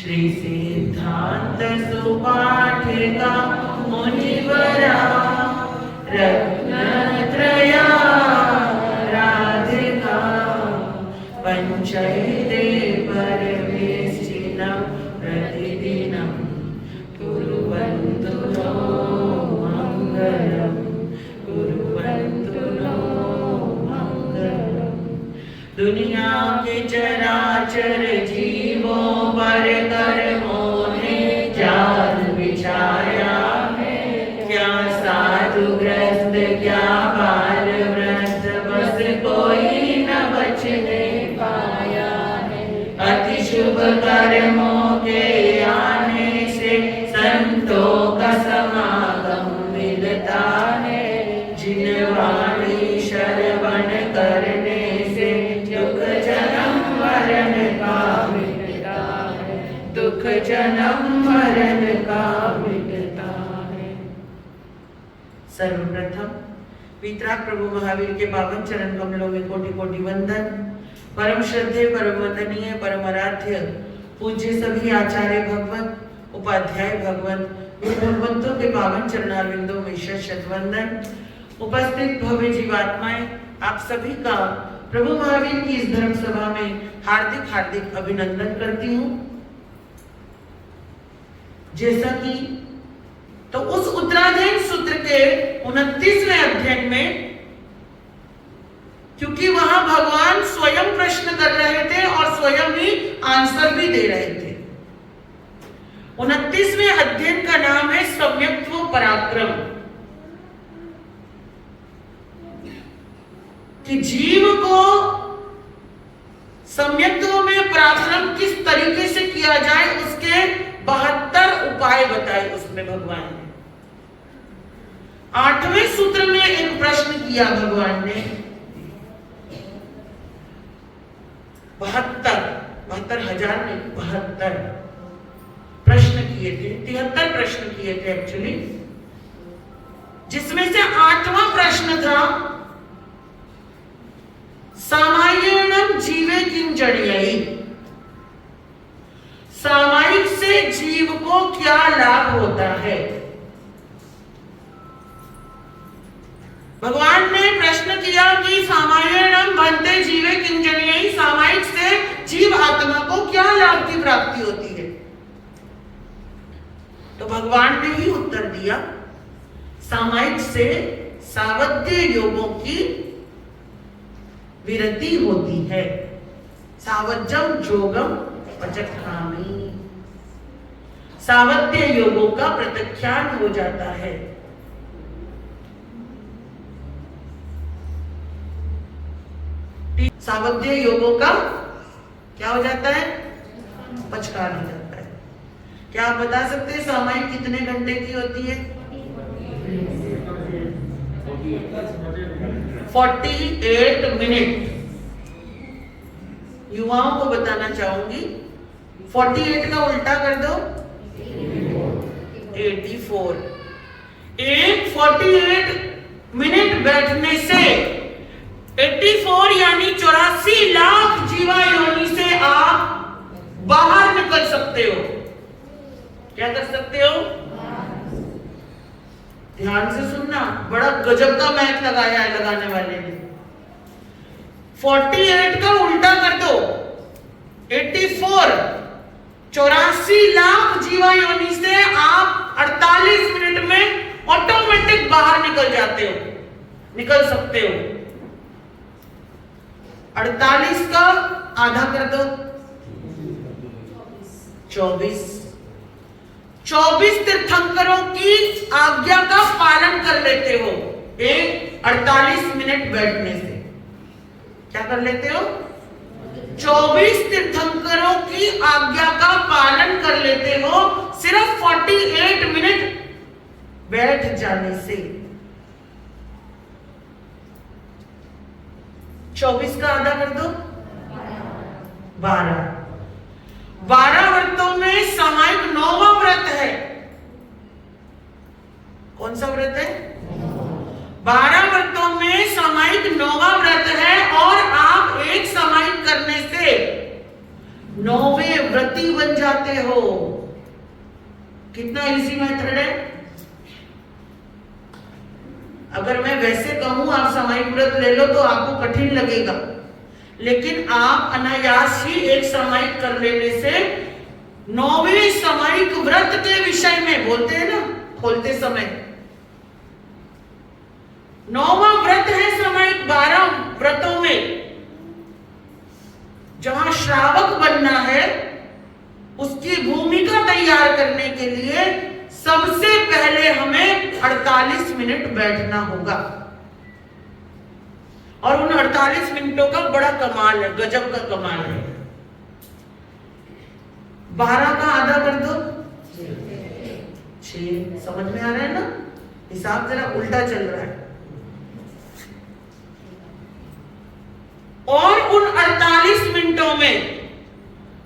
श्री सिद्धांत सुपाठिका मुनिवरा रत्नत्रया राधिका पंचैते परमेष्ठिनं प्रतिदिनं कुर्वन्तु नो मंगलम् कुर्वन्तु नो मंगलम्। दुनिया के चराचर जीवों पर कर्मों ने जाल बिछाया है, क्या साधुग्रस्त क्या बाल वृद्ध बस कोई न बचने पाया है। अति शुभ कर्मों के आने से संतों का समागम मिलता है, जिन वाणी श्रवण करने से दुख जन्म मरण का मिटता है, दुख जन्म मरण का मिटता है। सर्वप्रथम वीतराग प्रभु महावीर के पावन चरण कमलों में कोटि कोटि वंदन। परम श्रद्धेय परम वंदनीय परम आराध्य पूज्य सभी आचार्य भगवत उपाध्याय भगवत भगवंतों के पावन चरणारविंदों में शत वंदन। उपस्थित भव्य जीवात्माएं, आप सभी का प्रभु महावीर की इस धर्म सभा में हार्दिक हार्दिक अभिनंदन करती हूं। जैसा कि तो उस उत्तराध्ययन सूत्र के 29वें अध्ययन में, क्योंकि वहां भगवान स्वयं प्रश्न कर रहे थे और स्वयं ही आंसर भी दे रहे थे। 29वें अध्ययन का नाम है सम्यक्त्व पराक्रम, कि जीव को सम्यक्त्व में पराक्रम किस तरीके से किया जाए, उसके 72 उपाय बताए उसमें भगवान ने। 8वें सूत्र में एक प्रश्न किया भगवान ने, 72,000 नहीं 72 प्रश्न किए थे, 73 प्रश्न किए थे एक्चुअली, जिसमें से 8वां प्रश्न था सामायिकम जीवे किंजण्ययि, सामायिक से जीव को क्या लाभ होता है। भगवान ने प्रश्न किया कि सामायिकम बनते जीवे किंजण्ययि, सामायिक से जीव आत्मा को क्या लाभ की प्राप्ति होती है। तो भगवान ने ही उत्तर दिया, सामायिक से सावध्य योगों की विरति होती है, सावज्जम जोगम पचक्खामि, सावध्य योगों का प्रत्याख्यान हो जाता है। सावध्य योगों का क्या हो जाता है, पचकान हो जाता है। क्या आप बता सकते हैं सामायिक कितने घंटे की होती है? 48 मिनट। युवाओं को बताना चाहूंगी, 48 का उल्टा कर दो 84। एक 48 मिनट बैठने से 84 यानी 84 लाख जीवा योनि से आप बाहर निकल सकते हो। क्या कर सकते हो? ध्यान से सुनना, बड़ा गजब का मैथ लगाया है लगाने वाले ने। 48 का उल्टा कर दो 84, 84 लाख जीवा योनि से आप 48 मिनट में ऑटोमेटिक बाहर निकल जाते हो, निकल सकते हो। 48 का आधा कर दो 24। 24 तीर्थंकरों की आज्ञा का पालन कर लेते हो एक 48 मिनट बैठने से। क्या कर लेते हो? 24 तीर्थंकरों की आज्ञा का पालन कर लेते हो सिर्फ 48 मिनट बैठ जाने से। 24 का आधा कर दो 12। 12 व्रतों में सामायिक 9वां व्रत है। कौन सा व्रत है? 12 व्रतों में सामायिक 9वां व्रत है और आप एक सामायिक करने से 9वें व्रती बन जाते हो। कितना इजी मेथड है। अगर मैं वैसे कहूं आप सामायिक व्रत ले लो तो आपको कठिन लगेगा, लेकिन आप अनायास ही एक सामायिक कर लेने से 9वें सामायिक व्रत के विषय में बोलते हैं ना खोलते समय, 9वां व्रत है सामायिक 12 व्रतों में जहां श्रावक बनना है, उसकी भूमिका तैयार करने के लिए सबसे पहले हमें 48 मिनट बैठना होगा। और उन 48 मिनटों का बड़ा कमाल है, गजब का कमाल है। 12 का आधा कर दो 6। समझ में आ रहा है ना, हिसाब जरा उल्टा चल रहा है। और उन 48 मिनटों में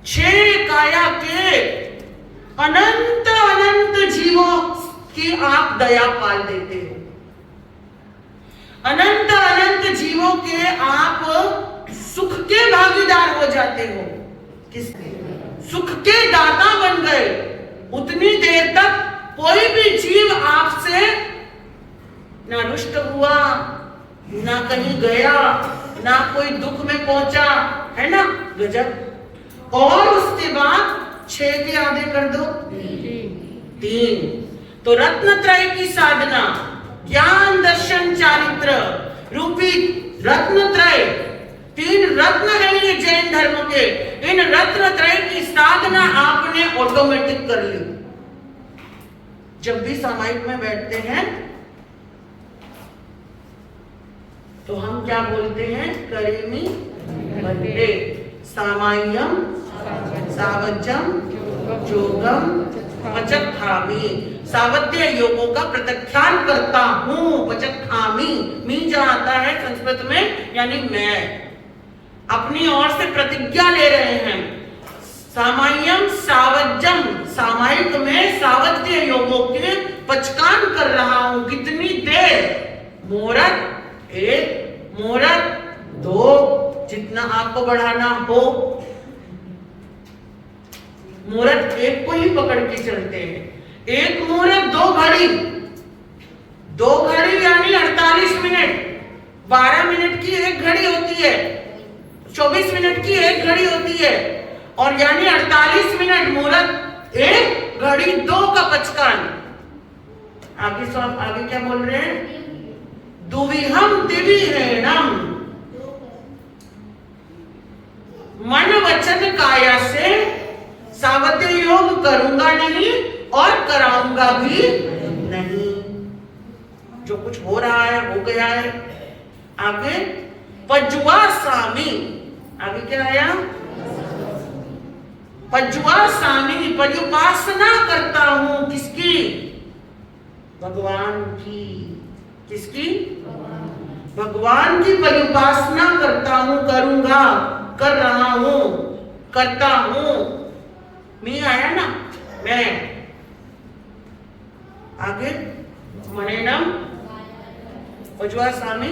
6 काया के अनंत अनंत जीवों की आप दया पाल देते हो। अनंत अनंत जीवों के आप सुख के भागीदार हो जाते हो। किसके? सुख के दाता बन गए। उतनी देर तक कोई भी जीव आपसे ना रुष्ट हुआ, ना कहीं गया, ना कोई दुख में पहुंचा, है ना, गजब। और उसके बाद 6 के आधे कर दो 3। तो रत्नत्रय की साधना, ज्ञान दर्शन चारित्र रूपी रत्नत्रय, 3 रत्न है ये जैन धर्म के, इन रत्नत्रय की साधना आपने ऑटोमेटिक कर ली। जब भी सामायिक में बैठते हैं तो हम क्या बोलते हैं? करेमी बंदे सामाय्यम सावज्यम योगम पचक्खामी। सावध्य योगों का प्रत्याख्यान करता हूं। पचक्खामी, मी जहां आता है संस्कृत में यानी मैं, अपनी ओर से प्रतिज्ञा ले रहे हैं। सामाय्यम सावज्यम, सामायिक में सावध्य योगों के पचकान कर रहा हूं। कितनी देर? मोरत 1, मोरत 2, जितना आपको बढ़ाना हो। मुहूर्त 1 को ही पकड़ के चलते हैं। 1 मुहूर्त 2 घड़ी, 2 घड़ी यानी 48 मिनट। 12 मिनट की 1 घड़ी होती है, 24 मिनट की 1 घड़ी होती है, और यानी 48 मिनट मुहूर्त 1 घड़ी 2 का पचकान। आगे क्या बोल रहे हैं? दुविहम दिविहेणम, मन वचन काया से सावध्य योग करूंगा नहीं और कराऊंगा भी नहीं। जो कुछ हो रहा है हो गया है। आगे पज्वा सामी, आगे क्या आया? पज्वा सामी, पर्युपासना करता हूं। किसकी? भगवान की। किसकी? भगवान की पर्युपासना करता हूं, करूंगा, कर रहा हूं, करता हूं। मी आया ना, मैं। आगे मनेनम पज्वा सामी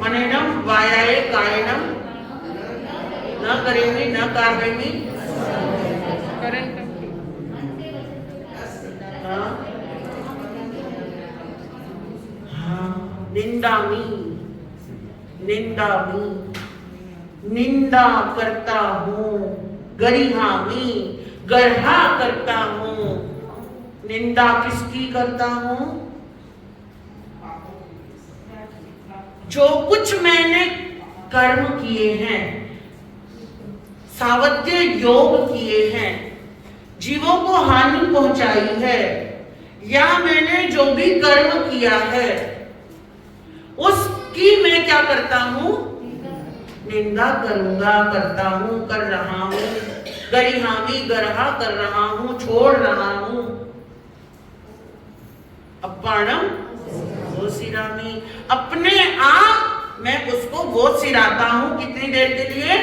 मनेनम वायाये कायनम न करेमी न कारवेमी। निंदामी, निंदामी, निंदा करता हूं। गरिहामी, गर्हा करता हूं। निंदा किसकी करता हूं? जो कुछ मैंने कर्म किए हैं, सावध्य योग किए हैं, जीवों को हानि पहुंचाई है, या मैंने जो भी कर्म किया है उसकी मैं क्या करता हूं? निंदा करूंगा, करता हूं, कर रहा हूं। गरिहामी, गर्हा कर रहा हूं, छोड़ रहा हूं। अपाणम वो सिरामी, अपने आप मैं उसको वो सिराता हूं। कितनी देर के लिए?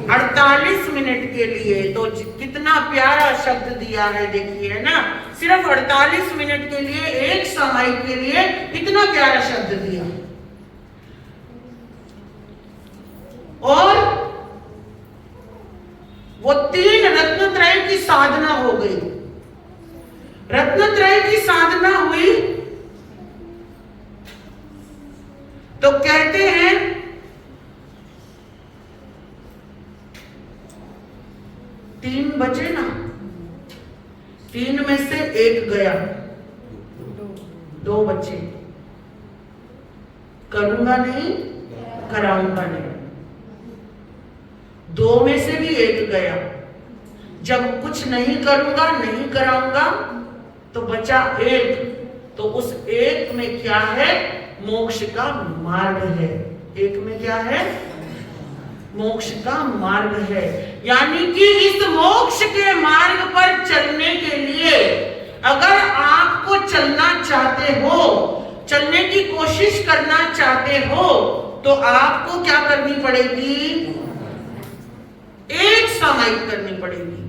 48 मिनट के लिए। तो कितना प्यारा शब्द दिया है, देखिए, है ना। सिर्फ 48 मिनट के लिए, एक सामायिक के लिए इतना प्यारा शब्द दिया। और वो 3 रत्नत्रय की साधना हो गई। रत्नत्रय की साधना हुई तो कहते हैं तीन बचे ना, 3 में से 1 गया, 2 बचे। करूंगा नहीं, कराऊंगा नहीं। 2 में से भी 1 गया। जब कुछ नहीं करूंगा, नहीं कराऊंगा, तो बचा 1। तो उस 1 में क्या है? मोक्ष का मार्ग है। 1 में क्या है? मोक्ष का मार्ग है। यानी कि इस मोक्ष के मार्ग पर चलने के लिए अगर आपको चलना चाहते हो, चलने की कोशिश करना चाहते हो, तो आपको क्या करनी पड़ेगी? एक सामायिक करनी पड़ेगी।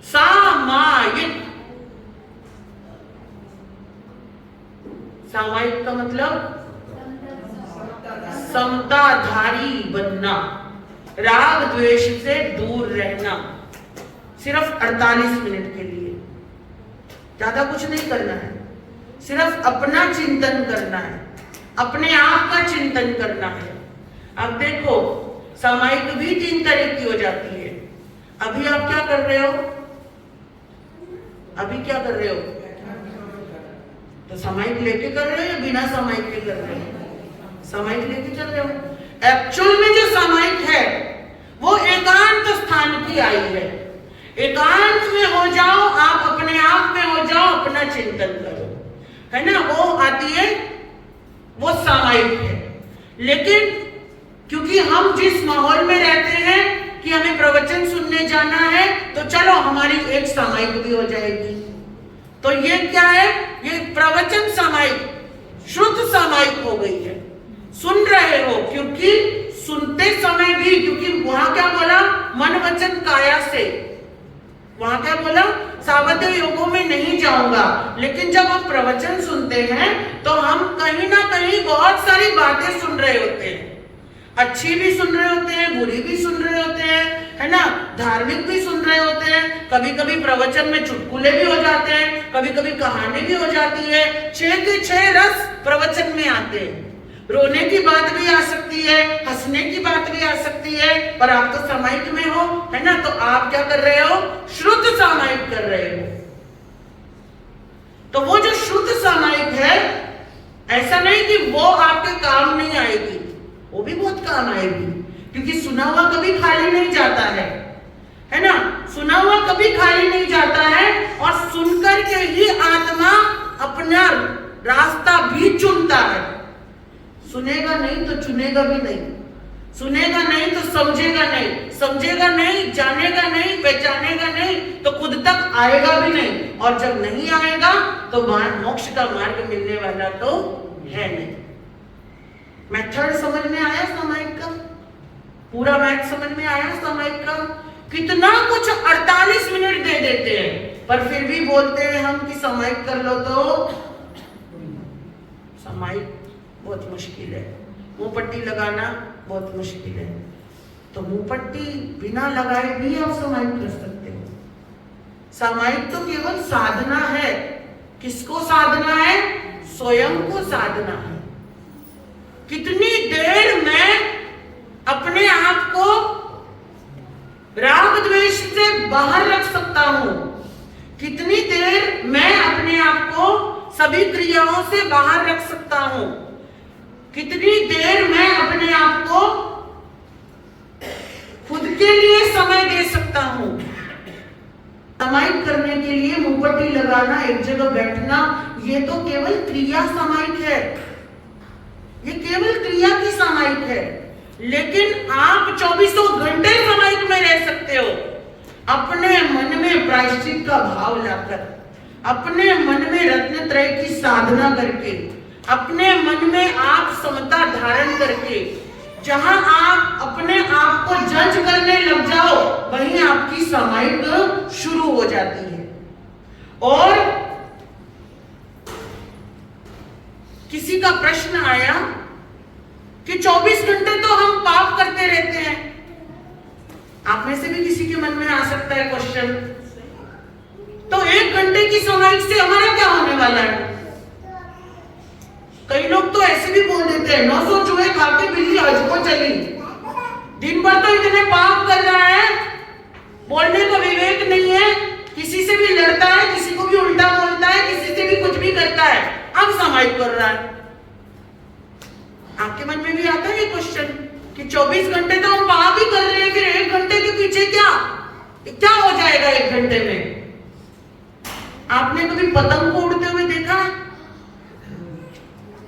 सामायिक, सामायिक का मतलब समताधारी बनना, राग द्वेष से दूर रहना, सिर्फ 48 मिनट के लिए। ज्यादा कुछ नहीं करना है, सिर्फ अपना चिंतन करना है, अपने आप का चिंतन करना है। अब देखो, सामायिक भी 3 तरह की हो जाती है। अभी आप क्या कर रहे हो? अभी क्या कर रहे हो? तो सामायिक लेके कर रहे हो या बिना सामायिक के कर रहे हो? सामायिक लेके चल रहे हो। एक्चुअल में जो सामायिक है वो एकांत स्थान की आई है। एकांत में हो जाओ, आप अपने आप में हो जाओ, अपना चिंतन करो, है ना, वो आती है, वो सामायिक है। लेकिन क्योंकि हम जिस माहौल में रहते हैं कि हमें प्रवचन सुनने जाना है, तो चलो हमारी एक सामायिक भी हो जाएगी। तो ये क्या है? ये प्रवचन सामायिक, शुद्ध सामायिक हो गई है। सुन रहे हो, क्योंकि सुनते समय भी, क्योंकि वहां क्या बोला? मन वचन काया से। वहां क्या बोला? सावध योगों में नहीं जाऊंगा। लेकिन जब हम प्रवचन सुनते हैं तो हम कहीं ना कहीं बहुत सारी बातें सुन रहे होते हैं। अच्छी भी सुन रहे होते हैं, बुरी भी सुन रहे होते हैं, है ना, धार्मिक भी सुन रहे होते हैं। कभी कभी प्रवचन में चुटकुले भी हो जाते हैं, कभी कभी कहानी भी हो जाती है। 6 के 6 रस प्रवचन में आते हैं। रोने की बात भी आ सकती है, हंसने की बात भी आ सकती है, पर आप तो सामायिक में हो, है ना, तो आप क्या कर रहे हो? शुद्ध सामायिक कर रहे हो। तो वो जो शुद्ध सामायिक है, ऐसा नहीं कि वो आपके काम नहीं आएगी, वो भी बहुत काम आएगी, क्योंकि सुना हुआ कभी खाली नहीं जाता है ना, सुना हुआ कभी खाली नहीं जाता है। और सुनकर के ही आत्मा अपना रास्ता भी चुनता है। सुनेगा नहीं तो चुनेगा भी नहीं, सुनेगा नहीं तो समझेगा नहीं, समझेगा नहीं, जानेगा नहीं, पहचानेगा नहीं, तो खुद तक आएगा भी नहीं। और जब नहीं आएगा तो मोक्ष का मार्ग मिलने वाला तो है नहीं। मेथड समझ में आया सामायिक का? पूरा मैथ समझ में आया सामायिक का? कितना कुछ 48 मिनट दे देते हैं, पर फिर भी बोलते हैं हम कि सामायिक कर लो। तो सामायिक बहुत मुश्किल है। मुंह पट्टी लगाना बहुत मुश्किल है। तो मुंह पट्टी बिना लगाए भी आप सामायिक कर सकते हो। सामायिक तो केवल साधना है। किसको साधना है? स्वयं को साधना है। कितनी देर मैं अपने आप को राग द्वेष से बाहर रख सकता हूं, कितनी देर मैं अपने आप को सभी क्रियाओं से बाहर रख सकता हूं, कितनी देर मैं अपने आप को खुद के लिए समय दे सकता हूं। सामायिक करने के लिए मुंह पट्टी लगाना, एक जगह बैठना, ये तो केवल क्रिया सामायिक है, ये केवल क्रिया की सामायिक है। लेकिन आप 24 घंटे सामायिक में रह सकते हो, अपने मन में प्रायश्चित का भाव लाकर, अपने मन में रत्नत्रय की साधना करके, अपने मन में आप समता धारण करके। जहां आप अपने आप को जज करने लग जाओ, वहीं आपकी सामायिक शुरू हो जाती है। और किसी का प्रश्न आया कि 24 घंटे तो हम पाप करते रहते हैं, आप में से भी किसी के मन में आ सकता है क्वेश्चन, तो 1 घंटे की सामायिक से हमारा क्या होने वाला है? कई लोग तो ऐसे भी बोल देते हैं 900 चूहे खा के बिल्ली हज को चली। दिन भर तो इतने पाप कर रहा है, बोलने का विवेक नहीं है, किसी से भी लड़ता है, किसी को भी उल्टा बोलता है, किसी से भी कुछ भी करता है, अब सामायिक कर रहा है। आपके मन में भी आता है ये क्वेश्चन कि 24 घंटे तो हम पाप ही कर रहे हैं, फिर 1 घंटे के पीछे क्या हो जाएगा 1 घंटे में? आपने कभी पतंग को उड़ते हुए देखा?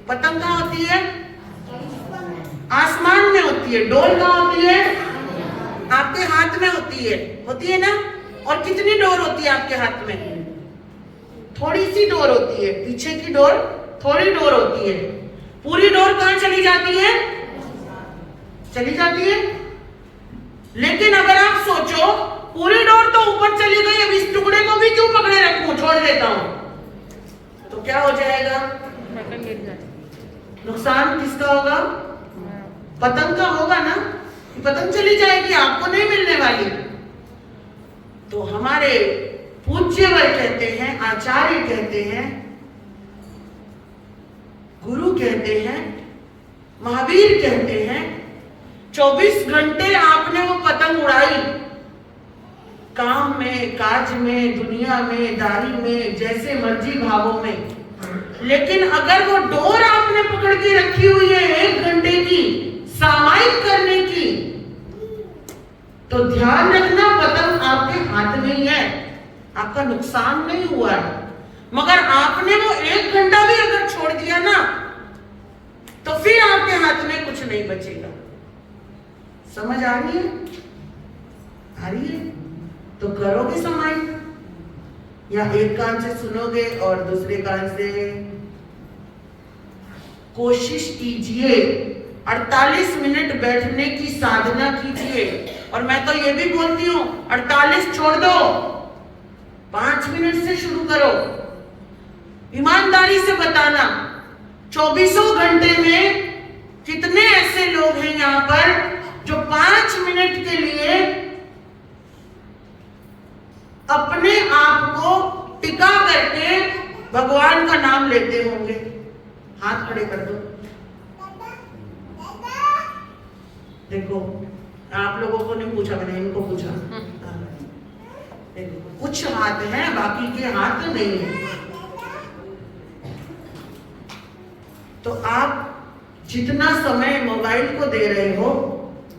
पतंग कहाँ होती है? आसमान में होती है। डोर कहाँ होती है? आपके हाथ में होती है ना? और कितनी डोर होती है आपके हाथ में? थोड़ी सी डोर होती है, पीछे की डोर थोड़ी डोर होती है। पूरी डोर कहाँ चली जाती है? लेकिन अगर आप सोचो पूरी डोर तो ऊपर चली गई, अब इस टुकड़े को भी क्यों पकड़े रखूं, छोड़ देता हूं, तो क्या हो जाएगा? नुकसान किसका होगा? पतंग का होगा ना, पतंग चली जाएगी, आपको नहीं मिलने वाली। तो हमारे पूज्यवर कहते हैं, आचार्य कहते हैं, गुरु कहते हैं, महावीर कहते हैं, 24 घंटे आपने वो पतंग उड़ाई, काम में, काज में, दुनिया में, दारी में, जैसे मर्जी भावों में, लेकिन अगर वो डोर आपने पकड़ के रखी हुई है 1 घंटे की सामायिक करने की, तो ध्यान रखना पतंग आपके हाथ में ही है, आपका नुकसान नहीं हुआ है। मगर आपने वो 1 घंटा भी अगर छोड़ दिया ना, तो फिर आपके हाथ में कुछ नहीं बचेगा। समझ आ रही है? आ रही है? तो करोगे सामायिक, या एक कान से सुनोगे और दूसरे कान से? कोशिश कीजिए, 48 मिनट बैठने की साधना कीजिए। और मैं तो ये भी बोलती हूँ 48 छोड़ दो, 5 मिनट से शुरू करो। ईमानदारी से बताना 24 घंटे में कितने ऐसे लोग हैं यहाँ पर जो 5 मिनट के लिए अपने आप को टिका करके भगवान का नाम लेते होंगे? हाथ खड़े कर दो। देखो, आप लोगों को नहीं पूछा मैंने, इनको पूछा। देखो, कुछ हाथ हैं, बाकी के हाथ नहीं है। तो आप जितना समय मोबाइल को दे रहे हो,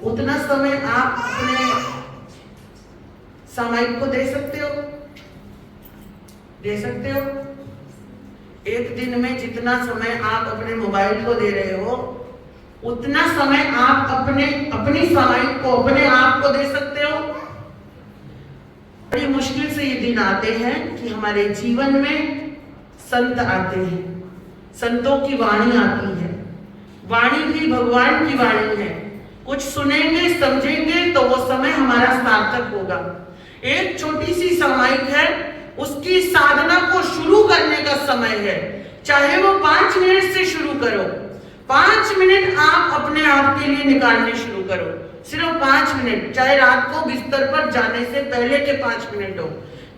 उतना समय आप अपने सामायिक को दे सकते हो? दे सकते हो? एक दिन में जितना समय आप अपने मोबाइल को दे रहे हो, उतना समय आप अपनी सामायिक को, अपने आप को दे सकते हो? बड़ी मुश्किल से ये दिन आते हैं कि हमारे जीवन में संत आते हैं, संतों की वाणी आती है। वाणी भी भगवान की वाणी है। कुछ सुनेंगे, समझेंगे तो वो समय हमारा सार्थक होगा। एक छोटी सी सामायिक है, उसकी साधना को शुरू करने का समय है। चाहे वो 5 मिनट से शुरू करो, 5 मिनट आप अपने आप के लिए निकालने शुरू करो, सिर्फ 5 मिनट। चाहे रात को बिस्तर पर जाने से पहले के 5 मिनट हो,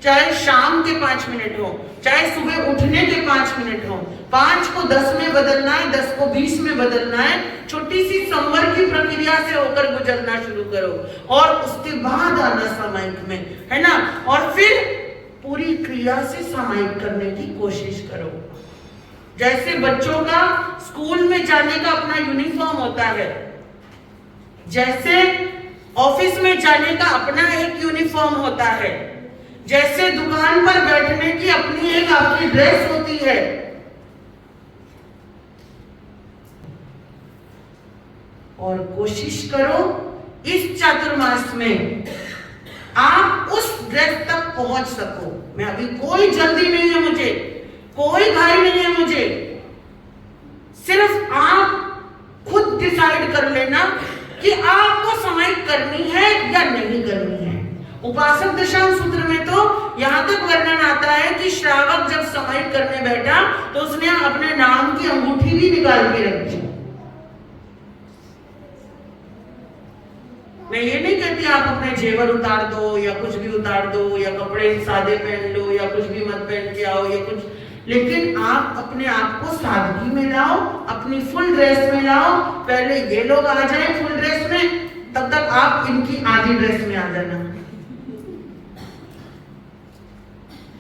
चाहे शाम के 5 मिनट हो, चाहे सुबह उठने के 5 मिनट हो। 5 को 10 में बदलना है, 10 को 20 में बदलना है। छोटी सी संवर की प्रक्रिया से होकर गुजरना शुरू करो और उसके बाद आना सामायिक में, है ना? और फिर पूरी क्रिया से सामायिक करने की कोशिश करो। जैसे बच्चों का स्कूल में जाने का अपना यूनिफॉर्म होता है, जैसे ऑफिस में जाने का अपना एक यूनिफॉर्म होता है, जैसे दुकान पर बैठने की अपनी एक आपकी ड्रेस होती है, और कोशिश करो इस चातुर्मास में आप उस ड्रेस तक पहुंच सको। मैं अभी कोई जल्दी नहीं है मुझे, कोई घाई नहीं है मुझे, सिर्फ आप खुद डिसाइड कर लेना कि आपको सामायिक करनी है या नहीं करनी है। उपासक दशांश सूत्र में तो यहां तक वर्णन आता है कि श्रावक जब सामायिक करने बैठा तो उसने अपने नाम की अंगूठी भी निकाल के रखी। मैं ये नहीं कहती आप अपने जेवर उतार दो या कुछ भी उतार दो या कपड़े सादे पहन लो या कुछ भी मत पहन के आओ या कुछ, लेकिन आप अपने आप को सादगी में लाओ, अपनी फुल ड्रेस में लाओ। पहले ये लोग आ जाए फुल ड्रेस में, तब तक आप इनकी आधी ड्रेस में आ जाना,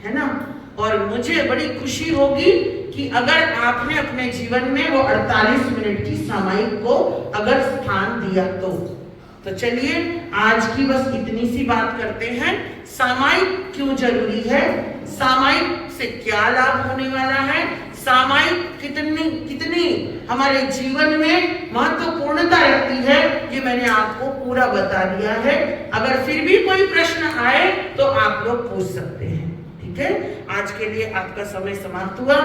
है ना। और मुझे बड़ी खुशी होगी कि अगर आपने अपने जीवन में वो 48 मिनट की सामायिक को अगर स्थान दिया तो चलिए आज की बस इतनी सी बात करते हैं। सामायिक क्यों जरूरी है, सामायिक से क्या लाभ होने वाला है, सामायिक कितनी हमारे जीवन में महत्वपूर्णता रखती है, ये मैंने आपको पूरा बता दिया है। अगर फिर भी कोई प्रश्न आए तो आप लोग पूछ सकते हैं, ठीक है। आज के लिए आपका समय समाप्त हुआ।